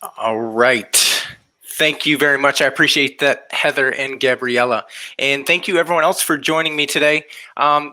All right. Thank you very much. I appreciate that, Heather and Gabriella. And thank you, everyone else, for joining me today.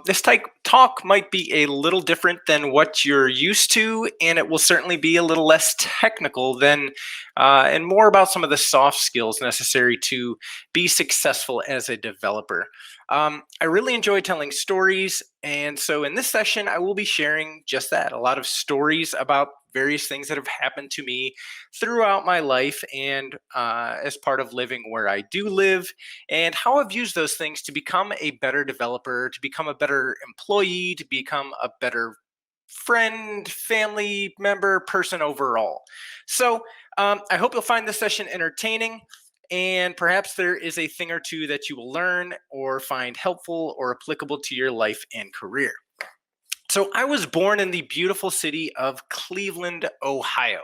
This type talk might be a little different than what you're used to, and it will certainly be a little less technical than, and more about some of the soft skills necessary to be successful as a developer. I really enjoy telling stories, and so in this session, I will be sharing just that, a lot of stories about various things that have happened to me throughout my life and as part of living where I do live, and how I've used those things to become a better developer, to become a better employee, to become a better friend, family member, person overall. So I hope you'll find this session entertaining. And perhaps there is a thing or two that you will learn or find helpful or applicable to your life and career. So, I was born in the beautiful city of Cleveland, Ohio.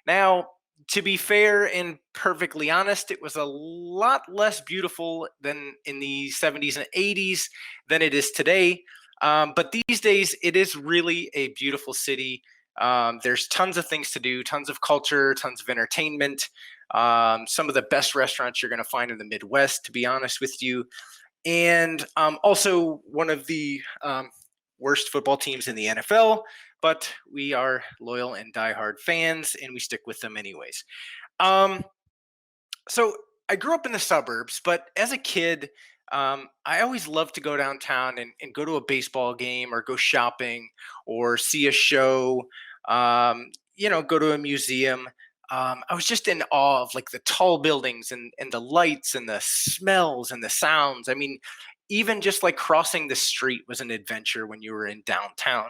Now, to be fair and perfectly honest, it was a lot less beautiful than in the 70s and 80s than it is today. But these days, it is really a beautiful city. There's tons of things to do, tons of culture, tons of entertainment, some of the best restaurants you're going to find in the Midwest, to be honest with you. And also one of the worst football teams in the NFL, but we are loyal and diehard fans, and we stick with them anyways. Um, so I grew up in the suburbs, but as a kid, I always loved to go downtown and go to a baseball game or go shopping or see a show, go to a museum. I was just in awe of like the tall buildings and the lights and the smells and the sounds. I mean, even just like crossing the street was an adventure when you were in downtown.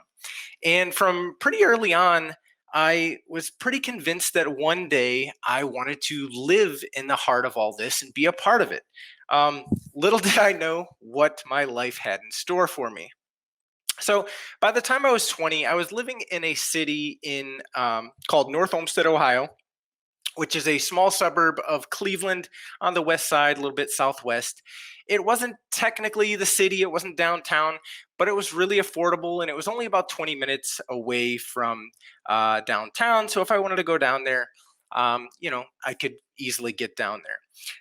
And from pretty early on, I was pretty convinced that one day I wanted to live in the heart of all this and be a part of it. Um, Little did I know what my life had in store for me. So by the time I was 20, I was living in a city in called North Olmsted, Ohio, which is a small suburb of Cleveland on the west side, a little bit southwest. It wasn't technically the city, it wasn't downtown, but it was really affordable and it was only about 20 minutes away from downtown. So if I wanted to go down there, I could easily get down there.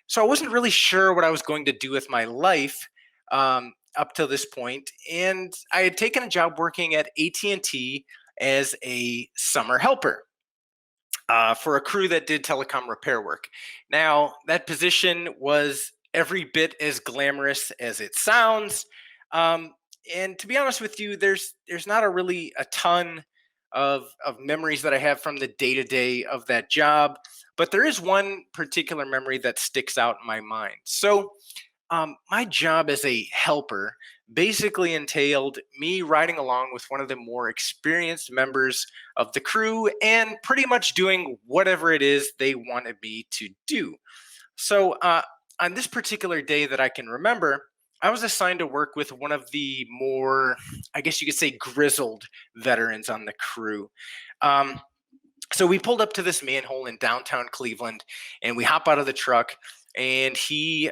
So I wasn't really sure what I was going to do with my life up till this point, and I had taken a job working at AT&T as a summer helper for a crew that did telecom repair work. Now, that position was every bit as glamorous as it sounds. Um, and to be honest with you, there's not a ton of memories that I have from the day to day of that job, but there is one particular memory that sticks out in my mind. So my job as a helper basically entailed me riding along with one of the more experienced members of the crew and pretty much doing whatever it is they wanted me to do. So, on this particular day that I can remember, I was assigned to work with one of the more, I guess you could say, grizzled veterans on the crew. Um, so we pulled up to this manhole in downtown Cleveland, and we hop out of the truck, and he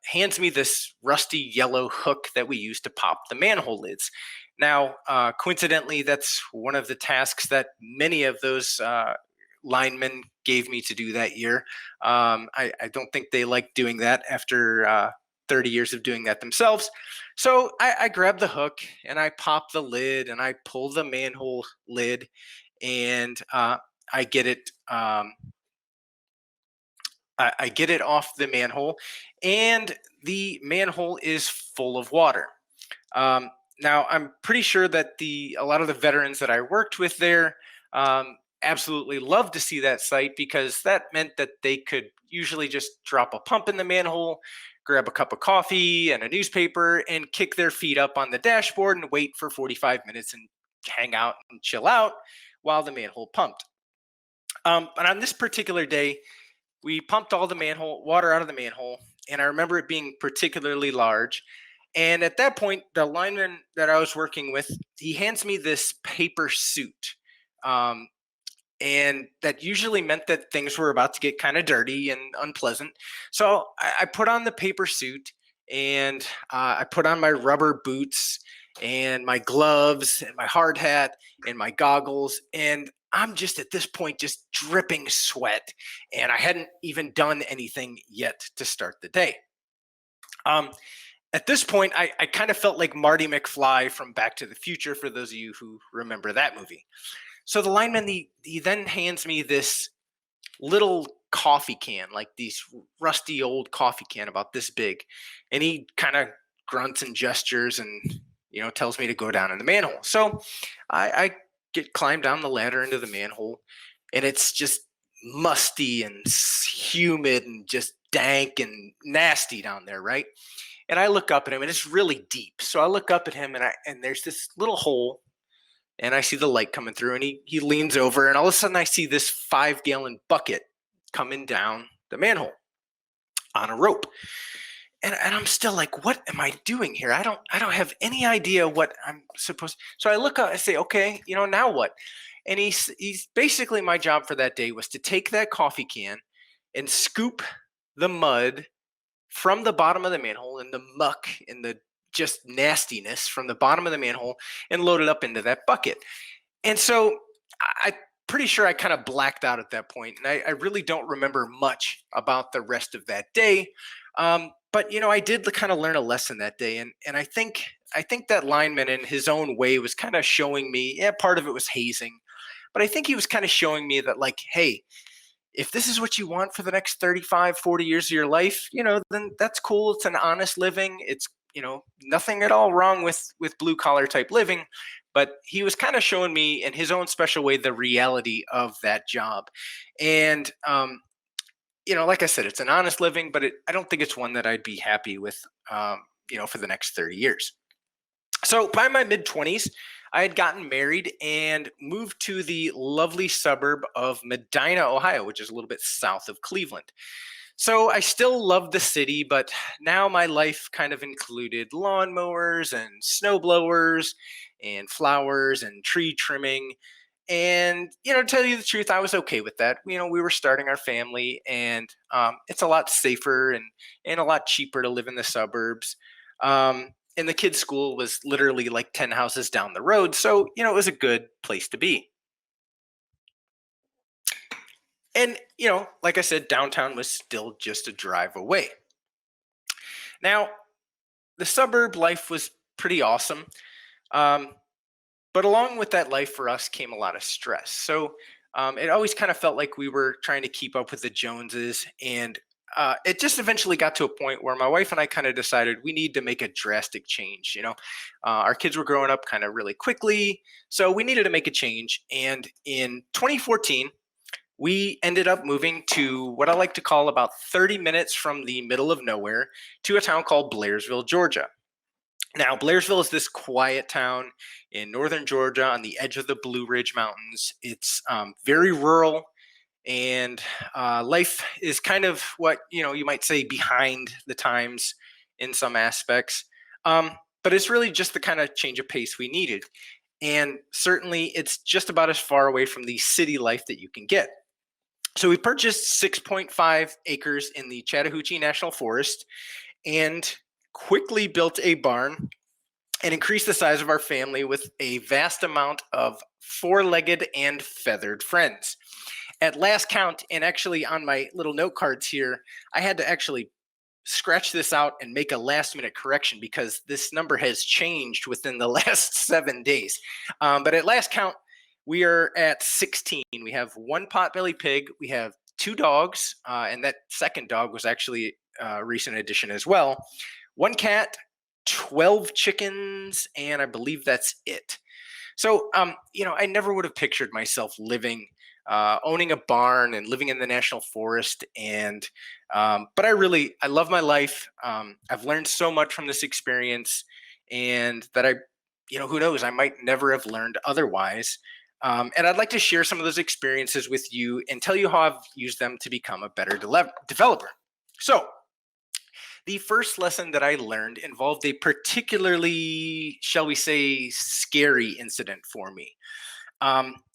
hands me this rusty yellow hook that we use to pop the manhole lids. Now, coincidentally, that's one of the tasks that many of those linemen gave me to do that year. I don't think they like doing that after 30 years of doing that themselves. So I grab the hook and I pop the lid and I pull the manhole lid, and I get it. I get it off the manhole, and the manhole is full of water. Now, I'm pretty sure that a lot of the veterans that I worked with there absolutely loved to see that sight because that meant that they could usually just drop a pump in the manhole, grab a cup of coffee and a newspaper, and kick their feet up on the dashboard and wait for 45 minutes and hang out and chill out while the manhole pumped. But on this particular day, we pumped all the manhole water out of the manhole, and I remember it being particularly large. And at that point, the lineman that I was working with, he hands me this paper suit. Um, and that usually meant that things were about to get kind of dirty and unpleasant. So I put on the paper suit, and I put on my rubber boots, and my gloves and my hard hat and my goggles. And I'm just at this point just dripping sweat. And I hadn't even done anything yet to start the day. Um, at this point, I kind of felt like Marty McFly from Back to the Future, for those of you who remember that movie. So the lineman, he then hands me this little coffee can, like these rusty old coffee can about this big. And he kind of grunts and gestures and, tells me to go down in the manhole. So I get climb down the ladder into the manhole, and it's just musty and humid and just dank and nasty down there, right? And I look up at him, and it's really deep. So I look up at him, and there's this little hole, and I see the light coming through, and he leans over, and all of a sudden I see this 5-gallon bucket coming down the manhole on a rope. And I'm still like, what am I doing here? I don't have any idea what I'm supposed. So I look up, I say, okay, now what? And he's basically, my job for that day was to take that coffee can and scoop the mud from the bottom of the manhole and the muck and the just nastiness from the bottom of the manhole and load it up into that bucket. And so I'm pretty sure I kind of blacked out at that point, and I really don't remember much about the rest of that day. But I did kind of learn a lesson that day, and I think that lineman, in his own way, was kind of showing me. Yeah, part of it was hazing, but I think he was kind of showing me that, like, hey, if this is what you want for the next 35, 40 years of your life, then that's cool. It's an honest living. It's nothing at all wrong with blue collar type living. But he was kind of showing me in his own special way the reality of that job. And like I said, it's an honest living, but I don't think it's one that I'd be happy with, for the next 30 years. So by my mid-20s, I had gotten married and moved to the lovely suburb of Medina, Ohio, which is a little bit south of Cleveland. So I still loved the city, but now my life kind of included lawnmowers and snowblowers and flowers and tree trimming. And, to tell you the truth, I was okay with that. We were starting our family, and it's a lot safer and a lot cheaper to live in the suburbs. And the kids' school was literally like 10 houses down the road. So, it was a good place to be. And, like I said, downtown was still just a drive away. Now, the suburb life was pretty awesome. But along with that life for us came a lot of stress. So it always kind of felt like we were trying to keep up with the Joneses. And it just eventually got to a point where my wife and I kind of decided we need to make a drastic change. Our kids were growing up kind of really quickly. So we needed to make a change. And in 2014, we ended up moving to what I like to call about 30 minutes from the middle of nowhere to a town called Blairsville, Georgia. Now, Blairsville is this quiet town in northern Georgia on the edge of the Blue Ridge Mountains. It's very rural, and life is kind of what you might say behind the times in some aspects. But it's really just the kind of change of pace we needed. And certainly, it's just about as far away from the city life that you can get. So we purchased 6.5 acres in the Chattahoochee National Forest and quickly built a barn and increased the size of our family with a vast amount of four-legged and feathered friends. At last count, and actually on my little note cards here, I had to actually scratch this out and make a last-minute correction because this number has changed within the last 7 days. But at last count, we are at 16. We have one potbelly pig. We have 2 dogs, and that second dog was actually a recent addition as well. 1 cat, 12 chickens, and I believe that's it. So, I never would have pictured myself living, owning a barn and living in the national forest. And, but I love my life. I've learned so much from this experience, and that who knows, I might never have learned otherwise. And I'd like to share some of those experiences with you and tell you how I've used them to become a better developer. So, the first lesson that I learned involved a particularly, shall we say, scary incident for me.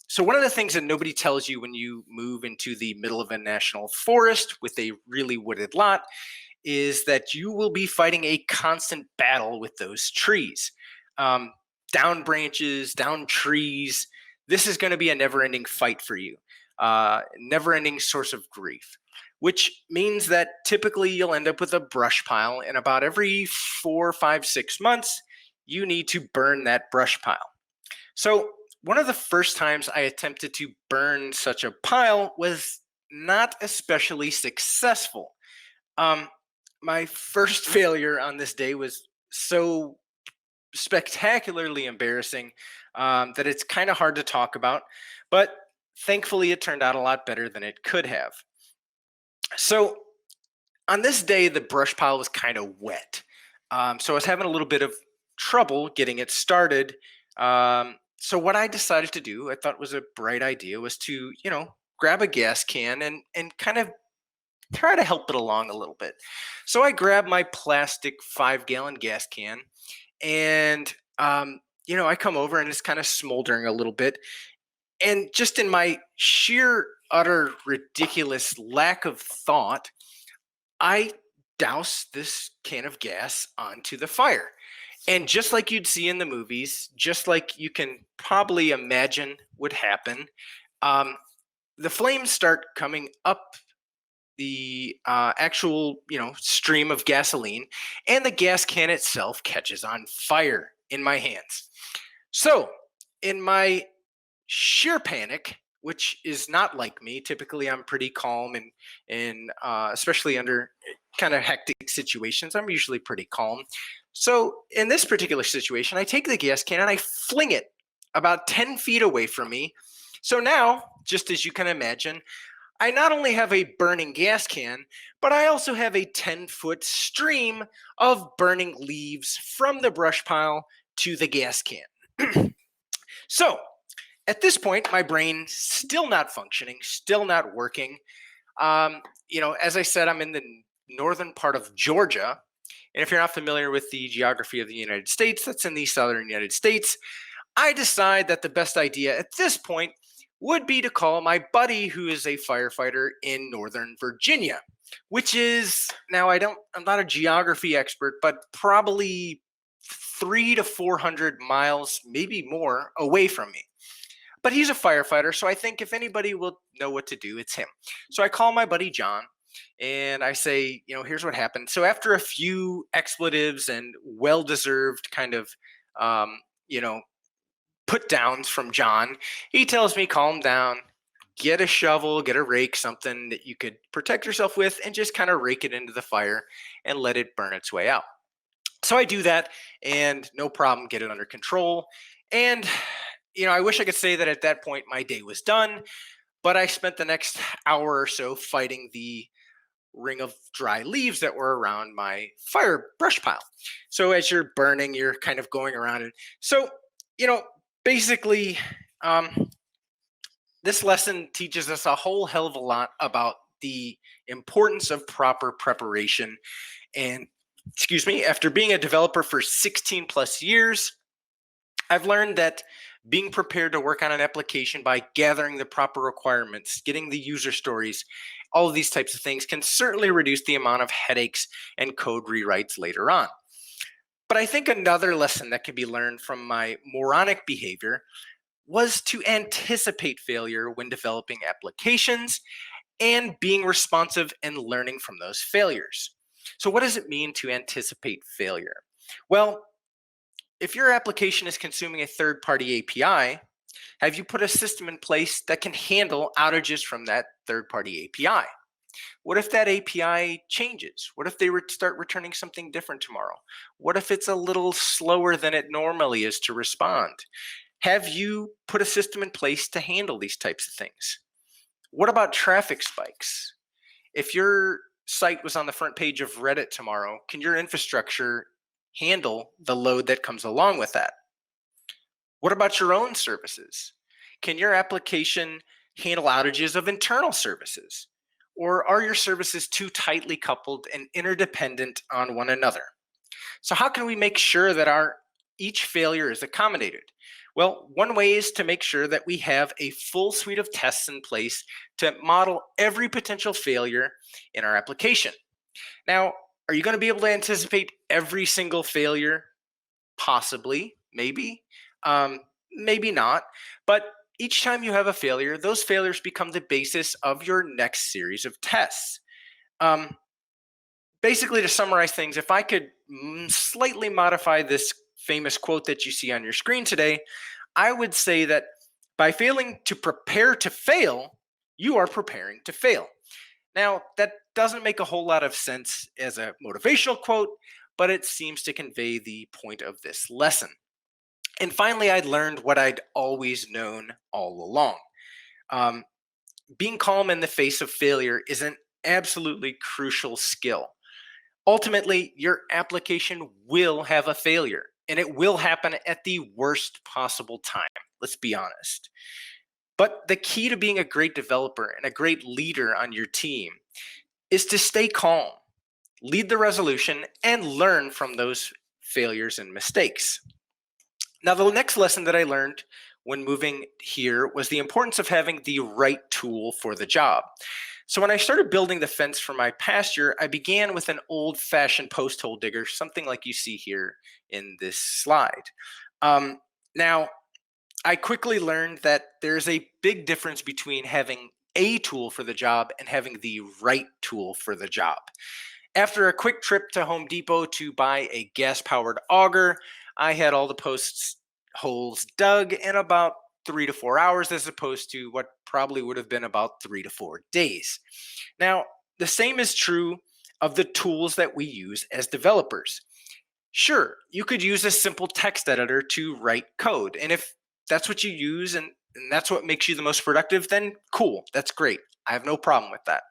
So one of the things that nobody tells you when you move into the middle of a national forest with a really wooded lot is that you will be fighting a constant battle with those trees. um, down branches, down trees. This is going to be a never ending fight for you, never ending source of grief, which means that typically you'll end up with a brush pile, and about every 4, 5, 6 months, you need to burn that brush pile. So, one of the first times I attempted to burn such a pile was not especially successful. Um, my first failure on this day was so spectacularly embarrassing that it's kind of hard to talk about, but thankfully it turned out a lot better than it could have. So, on this day, the brush pile was kind of wet. So I was having a little bit of trouble getting it started. So what I decided to do, I thought was a bright idea, was to, grab a gas can and kind of try to help it along a little bit. So I grabbed my plastic 5 gallon gas can and, I come over and it's kind of smoldering a little bit. And just in my sheer, utter, ridiculous lack of thought, I douse this can of gas onto the fire. And just like you'd see in the movies, just like you can probably imagine would happen, um, the flames start coming up the actual, stream of gasoline, and the gas can itself catches on fire in my hands. So, in my sheer panic, which is not like me. Typically, I'm pretty calm and especially under kind of hectic situations, I'm usually pretty calm. So in this particular situation, I take the gas can and I fling it about 10 feet away from me. So now, just as you can imagine, I not only have a burning gas can, but I also have a 10-foot stream of burning leaves from the brush pile to the gas can. So at this point, my brain still not functioning, still not working. As I said, I'm in the northern part of Georgia. And if you're not familiar with the geography of the United States, that's in the southern United States. I decide that the best idea at this point would be to call my buddy who is a firefighter in Northern Virginia, which is now I'm not a geography expert, but probably 300 to 400 miles, maybe more, away from me. But he's a firefighter, so I think if anybody will know what to do, it's him. So I call my buddy John and I say, here's what happened. So after a few expletives and well-deserved kind of, um, you know, put downs from John, he tells me, calm down, get a shovel, get a rake, something that you could protect yourself with, and just kind of rake it into the fire and let it burn its way out. So I do that and no problem, get it under control. And I wish I could say that at that point my day was done, but I spent the next hour or so fighting the ring of dry leaves that were around my fire brush pile. So as you're burning, you're kind of going around it. So, basically, this lesson teaches us a whole hell of a lot about the importance of proper preparation. And, after being a developer for 16 plus years, I've learned that being prepared to work on an application by gathering the proper requirements, getting the user stories, all of these types of things can certainly reduce the amount of headaches and code rewrites later on. But I think another lesson that can be learned from my moronic behavior was to anticipate failure when developing applications and being responsive and learning from those failures. So what does it mean to anticipate failure? Well, if your application is consuming a third-party API, have you put a system in place that can handle outages from that third-party API? What if that API changes? What if they start returning something different tomorrow? What if it's a little slower than it normally is to respond? Have you put a system in place to handle these types of things? What about traffic spikes? If your site was on the front page of Reddit tomorrow, can your infrastructure handle the load that comes along with that? What about your own services? Can your application handle outages of internal services? Or are your services too tightly coupled and interdependent on one another? So how can we make sure that each failure is accommodated? Well, one way is to make sure that we have a full suite of tests in place to model every potential failure in our application. Now, are you going to be able to anticipate every single failure? Possibly. Maybe, maybe not. But each time you have a failure, those failures become the basis of your next series of tests. Um, Basically, to summarize things, if I could slightly modify this famous quote that you see on your screen today, I would say that by failing to prepare to fail, you are preparing to fail. Now, that doesn't make a whole lot of sense as a motivational quote, but it seems to convey the point of this lesson. And finally, I learned what I'd always known all along. Um, Being calm in the face of failure is an absolutely crucial skill. Ultimately, your application will have a failure, and it will happen at the worst possible time. Let's be honest. But the key to being a great developer and a great leader on your team is to stay calm, lead the resolution, and learn from those failures and mistakes. Now, the next lesson that I learned when moving here was the importance of having the right tool for the job. So, when I started building the fence for my pasture, I began with an old fashioned post hole digger, something like you see here in this slide. Now, I quickly learned that there's a big difference between having a tool for the job and having the right tool for the job. After a quick trip to Home Depot to buy a gas-powered auger, I had all the post holes dug in about 3 to 4 hours, as opposed to what probably would have been about 3 to 4 days. Now, the same is true of the tools that we use as developers. Sure, you could use a simple text editor to write code. And if that's what you use and that's what makes you the most productive, then cool, that's great. I have no problem with that.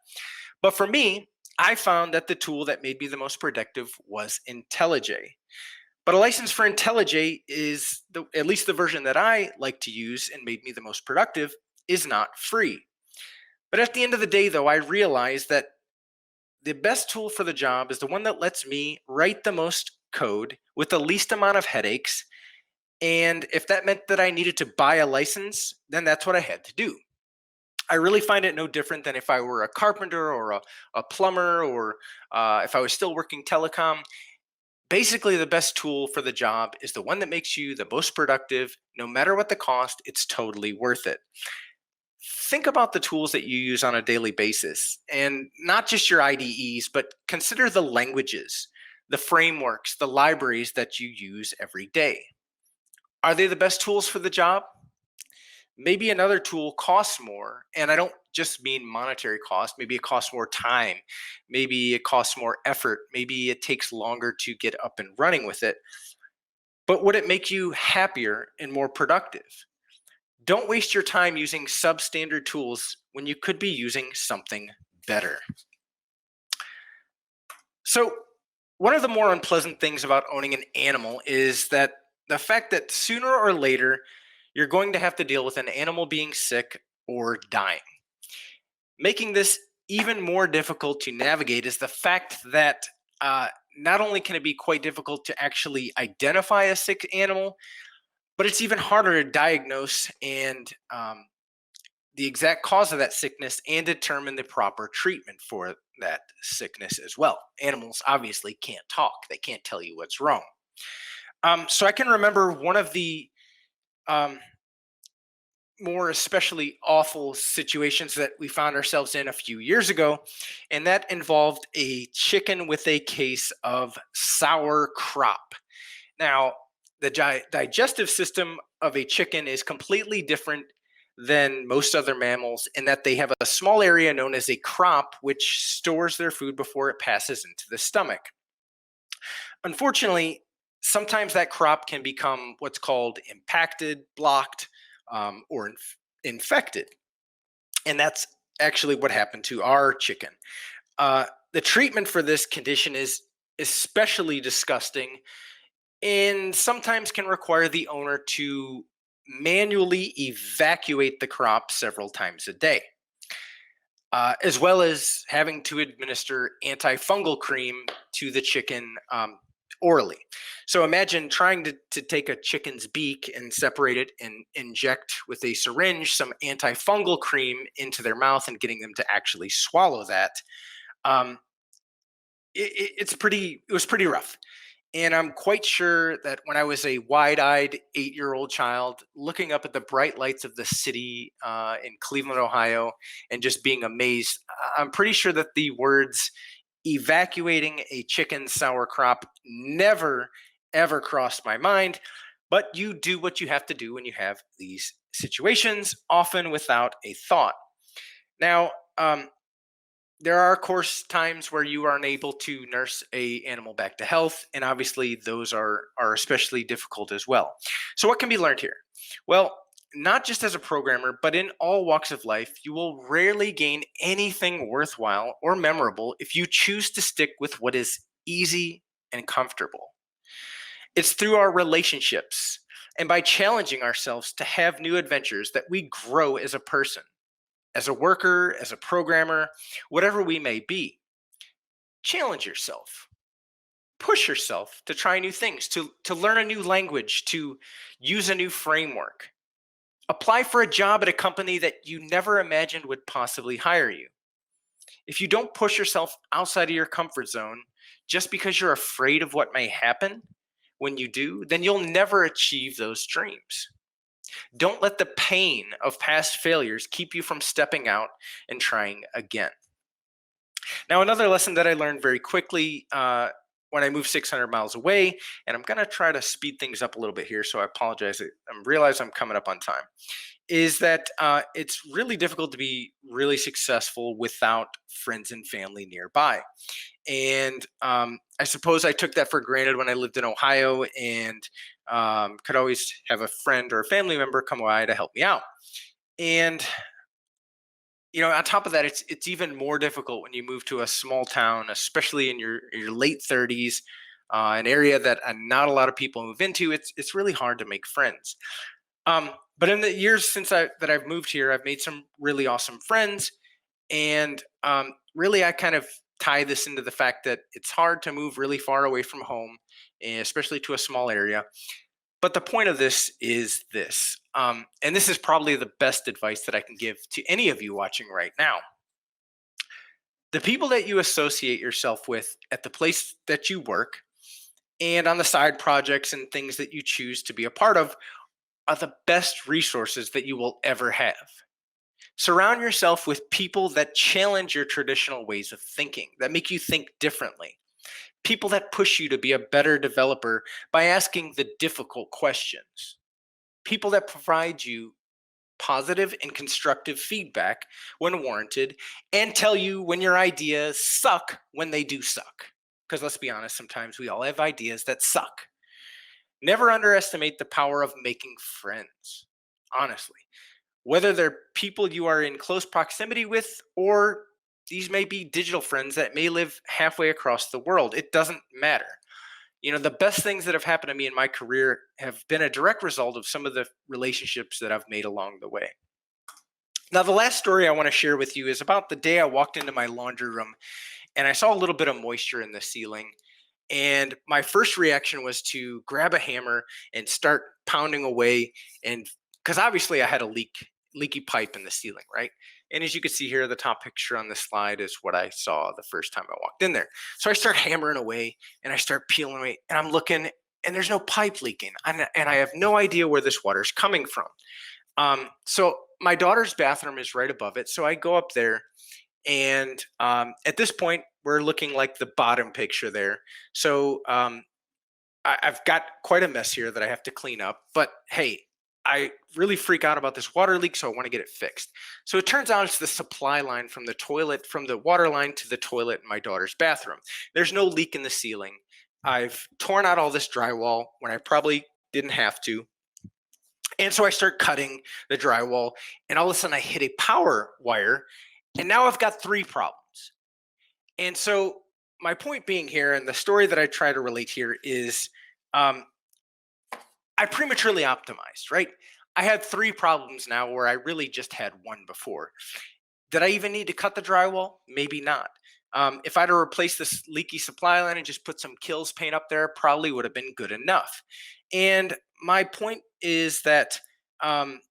But for me, I found that the tool that made me the most productive was IntelliJ. But a license for IntelliJ is, at least the version that I like to use and made me the most productive, is not free. But at the end of the day, though, I realized that the best tool for the job is the one that lets me write the most code with the least amount of headaches. And if that meant that I needed to buy a license, then that's what I had to do. I really find it no different than if I were a carpenter or a plumber or if I was still working telecom. Basically, the best tool for the job is the one that makes you the most productive. No matter what the cost, it's totally worth it. Think about the tools that you use on a daily basis and not just your IDEs, but consider the languages, the frameworks, the libraries that you use every day. Are they the best tools for the job? Maybe another tool costs more, and I don't just mean monetary cost. Maybe it costs more time. Maybe it costs more effort. Maybe it takes longer to get up and running with it. But would it make you happier and more productive? Don't waste your time using substandard tools when you could be using something better. So, one of the more unpleasant things about owning an animal is that the fact that sooner or later you're going to have to deal with an animal being sick or dying. Making this even more difficult to navigate is the fact that not only can it be quite difficult to actually identify a sick animal, but it's even harder to diagnose and the exact cause of that sickness and determine the proper treatment for that sickness as well. Animals obviously can't talk, they can't tell you what's wrong. So I can remember one of the um, more especially awful situations that we found ourselves in a few years ago, and that involved a chicken with a case of sour crop. Now, the digestive system of a chicken is completely different than most other mammals in that they have a small area known as a crop, which stores their food before it passes into the stomach. Unfortunately, sometimes that crop can become what's called impacted, blocked, or infected. And that's actually what happened to our chicken. The treatment for this condition is especially disgusting and sometimes can require the owner to manually evacuate the crop several times a day, as well as having to administer antifungal cream to the chicken orally. So imagine trying to take a chicken's beak and separate it and inject with a syringe some antifungal cream into their mouth and getting them to actually swallow that. Um, it was pretty rough. And I'm quite sure that when I was a wide eyed 8-year-old child looking up at the bright lights of the city in Cleveland, Ohio, and just being amazed, I'm pretty sure that the words evacuating a chicken sour crop never, ever crossed my mind. But you do what you have to do when you have these situations, often without a thought. Now, there are, of course, times where you are unable to nurse a animal back to health, and obviously those are especially difficult as well. So, what can be learned here? Well, not just as a programmer, but in all walks of life, you will rarely gain anything worthwhile or memorable if you choose to stick with what is easy and comfortable. It's through our relationships and by challenging ourselves to have new adventures that we grow as a person, as a worker, as a programmer, whatever we may be. Challenge yourself. Push yourself to try new things, to learn a new language, to use a new framework. Apply for a job at a company that you never imagined would possibly hire you. If you don't push yourself outside of your comfort zone just because you're afraid of what may happen when you do, then you'll never achieve those dreams. Don't let the pain of past failures keep you from stepping out and trying again. Now, another lesson that I learned very quickly when I moved 600 miles away, and I'm going to try to speed things up a little bit here, so I apologize. I realize I'm coming up on time, is that it's really difficult to be really successful without friends and family nearby. And I suppose I took that for granted when I lived in Ohio and could always have a friend or a family member come by to help me out. And on top of that, it's even more difficult when you move to a small town, especially in your late 30s, an area that not a lot of people move into. It's really hard to make friends. But in the years since that I've moved here, I've made some really awesome friends, and really I kind of tie this into the fact that it's hard to move really far away from home, especially to a small area. But the point of this is this, and this is probably the best advice that I can give to any of you watching right now. The people that you associate yourself with at the place that you work and on the side projects and things that you choose to be a part of are the best resources that you will ever have. Surround yourself with people that challenge your traditional ways of thinking, that make you think differently. People that push you to be a better developer by asking the difficult questions. People that provide you positive and constructive feedback when warranted and tell you when your ideas suck when they do suck. Because let's be honest, sometimes we all have ideas that suck. Never underestimate the power of making friends, honestly. Whether they're people you are in close proximity with or these may be digital friends that may live halfway across the world, it doesn't matter. The best things that have happened to me in my career have been a direct result of some of the relationships that I've made along the way. Now, the last story I want to share with you is about the day I walked into my laundry room and I saw a little bit of moisture in the ceiling. And my first reaction was to grab a hammer and start pounding away. And because obviously I had a leaky pipe in the ceiling, right? And as you can see here, the top picture on this slide is what I saw the first time I walked in there. So I start hammering away and I start peeling away and I'm looking and there's no pipe leaking. And I have no idea where this water is coming from. So my daughter's bathroom is right above it. So I go up there and at this point, we're looking like the bottom picture there. So I've got quite a mess here that I have to clean up. But hey, I really freak out about this water leak, so I want to get it fixed. So it turns out it's the supply line from the toilet, from the water line to the toilet in my daughter's bathroom. There's no leak in the ceiling. I've torn out all this drywall when I probably didn't have to. And so I start cutting the drywall, and all of a sudden I hit a power wire, and now I've got three problems. And so my point being here, and the story that I try to relate here is um, I prematurely optimized, right? I had three problems now where I really just had one before. Did I even need to cut the drywall? Maybe not. If I'd have replaced this leaky supply line and just put some kills paint up there, probably would have been good enough. And my point is that um,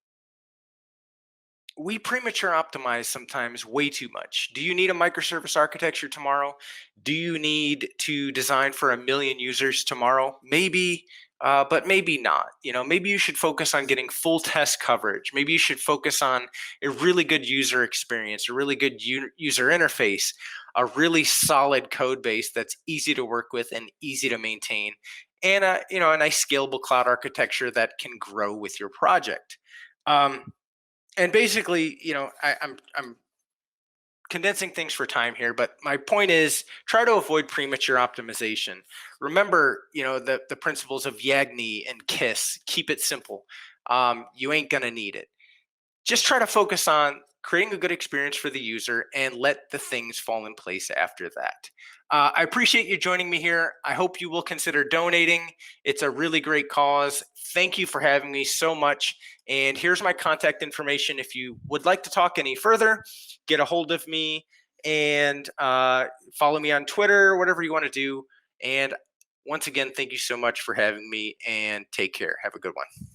we premature optimize sometimes way too much. Do you need a microservice architecture tomorrow? Do you need to design for 1 million users tomorrow? Maybe, but maybe not. Maybe you should focus on getting full test coverage. Maybe you should focus on a really good user experience, a really good user interface, a really solid code base that's easy to work with and easy to maintain, and a nice scalable cloud architecture that can grow with your project. And basically, I'm condensing things for time here, but my point is try to avoid premature optimization. Remember, the principles of Yagni and KISS. Keep it simple. You ain't gonna need it. Just try to focus on creating a good experience for the user and let the things fall in place after that. I appreciate you joining me here. I hope you will consider donating. It's a really great cause. Thank you for having me so much. And here's my contact information. If you would like to talk any further, get a hold of me and follow me on Twitter, whatever you want to do. And once again, thank you so much for having me and take care. Have a good one.